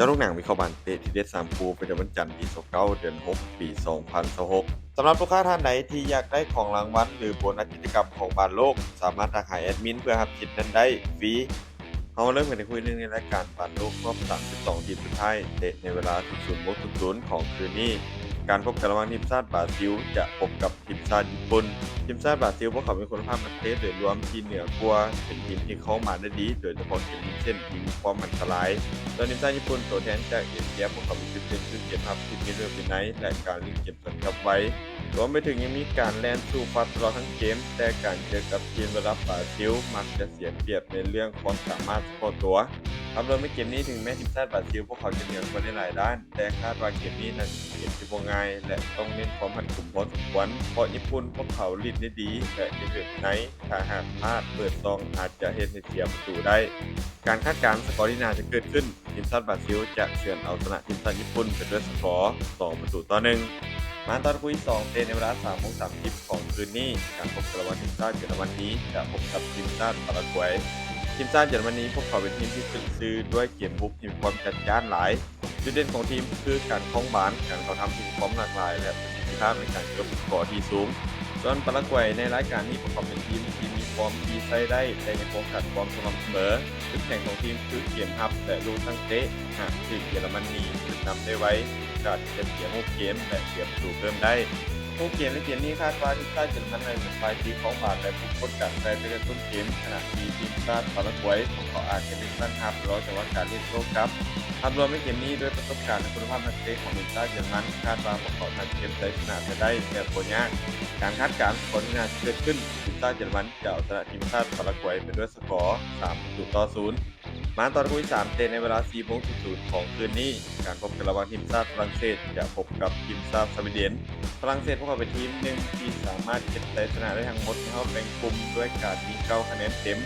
จ้าลูกหนังมีเข้าบ้านเตะที่เด็ดสามคูประจำวันจันทร์ที่29เดือน6ปี2026สำหรับลูกค้าท่านไหนที่อยากได้ของรางวัลหรือโบนัสกิจกรรมของบานโลกสามารถทักหาแอดมินเพื่อรับสิทธิ์นั้นได้ฟรีเรามาเริ่มกันในคุยเรื่องในรายการบานโลกรอบ32ทีมสุดท้ายเตะในเวลา 00:00 ของคืนนี้การพบกันระหว่างทีมชาติบราซิลจะพบกับทีมชาติญี่ปุ่นทีมชาติบราซิลพวกเขามีคุณภาพนักเตะโดยรวมที่เหนือกว่าเป็นทีมที่เข้ามาได้ดีโดยเฉพาะเกมนี้เช่นทีมความอันตราย โดยทีมชาติญี่ปุ่นตัวแทนจากเอเชียพวกเขามีจุดเด่นคือเกมรับที่มีเรื่องเป็นไนท์และการเล่นเกมสกัดไว้รวมไปถึงยังมีการแล่นสู้ฟัดตลอดทั้งเกมแต่การเจอกับทีมระดับบราซิลมักจะเสียเปรียบในเรื่องความสามารถเฉพาะตัวครับโดยในเกมนี้ถึงแม้ทีมชาติบราซิลพวกเขาจะเหนือกว่าในหลายด้านแต่คาดว่าเกมนี้นั้นเกมที่บ่ง่ายและต้องเน้นความผันผวนพอสมควรเพราะญี่ปุ่นพวกเขาเล่นได้ดีและในเรื่องไนท์ถ้าหากพลาดเปิดซองอาจจะเฮ็ดให้เสียประตูได้ การคาดการณ์สกอร์ที่น่าจะเกิดขึ้นทีมชาติบราซิลจะเฉือนเอาชนะทีมชาติญี่ปุ่นไปด้วยสกอร์2-1มาตอนคุย2เตะในเวลา 3:30 ของคืนนี้การพบกันระหว่างทีมชาติเยอรมนีจะพบกับทีมชาติปารากวัยทีมชาติเยอรมนีพวกเขาเป็นทีมที่ขึ้นชื่อด้วยเกมบุกที่มีความจัดจ้านหลายจุดเด่นของทีมคือการคล้องบาลการเข้าทำที่มีความหลากหลายและประสิทธิภาพในการยกสกอร์ที่สูง ส่วนปารากวัยในรายการนี้ประกอบเป็นทีมที่มีฟอร์มที่ใช้ได้แต่ยังคงขาดความสม่ำเสมอจุดแข็งของทีมคือเกมรับและลูกตั้งเตะหากทีมเยอรมนีขึ้นนำได้ไว้ก็จะเสียรูปเกมและเสียประตูเพิ่มได้รูปเกมในเกมนี้คาดว่าทีมชาติเยอรมันในเป็นฝ่ายที่ของบาดและผู้กดดันได้ไปในต้นเกมขณะที่ทีมชาติปารากวัยพวกเขาอาจจะเป็นตั้งรับรอจังหวะการเล่นโต้กลับภาพรวมในเกมนี้ด้วยประสบการณ์และคุณภาพนักเตะของทีมชาติเยอรมันคาดว่าพวกเขาทำเกมได้ชนะได้แบบบ่ยาก การคาดการณ์ผลงานที่เกิดขึ้นทีมชาติเยอรมันจะเอาชนะทีมชาติปารากวัยไปด้วยสกอร์3-0มาตอนคุย3เตะในเวลา 4:00 ของคืนนี้การพบกันระหว่างทีมชาติฝรั่งเศสจะพบกับทีมชาติสวีเดนฝรั่งเศสพวกเขาเป็นทีมหนึ่งที่สามารถเก็บชัยชนะได้ทั้งหมดในรอบแบ่งกลุ่มด้วยการมี9คะแนนเต็ม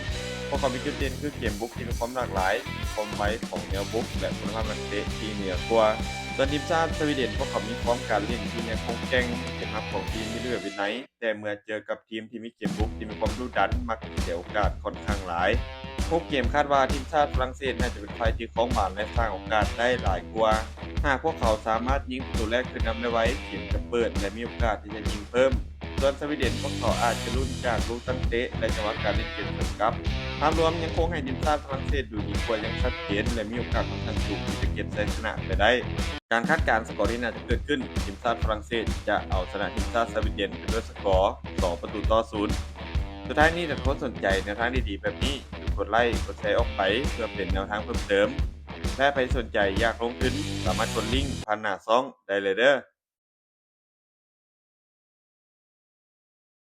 พวกเขามีจุดเด่นคือเกมบุกที่มีความหลากหลายความไวของแนวบุกและคุณภาพนักเตะที่เหนือกว่า ส่วนทีมชาติสวีเดนพวกเขามีความการเล่นที่ยังคงแกร่งเกมรับของทีมมีเลือดวินัยแต่เมื่อเจอกับทีมที่มีเกมบุกที่มีความดุดันมักเสียโอกาสค่อนข้างหลายพวกเกมคาดว่าทีมชาติฝรั่งเศสน่าจะเป็นฝ่ายที่ครองบาลและสร้างโอกาสได้หลายกว่าหากพวกเขาสามารถยิงประตูแรกขึ้นนำได้ไว้เกมจะเปิดและมีโอกาสที่จะยิงเพิ่มส่วนสวีเดนพวกเขาอาจจะลุ้นจากลูกตั้งเตะและจังหวะการเล่นเกมสวนกลับภาพรวมยังคงให้ทีมชาติฝรั่งเศสอยู่ดีกว่ายังชัดเจนและมีโอกาสค่อนข้างสูงที่จะเก็บชัยชนะไปได้ การคาดการณ์สกอร์ที่น่าจะเกิดขึ้นทีมชาติฝรั่งเศสจะเอาชนะทีมชาติสวีเดนไปด้วยสกอร์2-0สุดท้ายนี้ถ้าทุกคนสนใจแนวทางดีๆแบบนี้กดไลค์กดแชร์ออกไปเพื่อเป็นแนวทางเพิ่มเติมและใครสนใจอยากลงทุนสามารถกดลิงก์ผ่านหน้าซ่องได้เลยเด้อ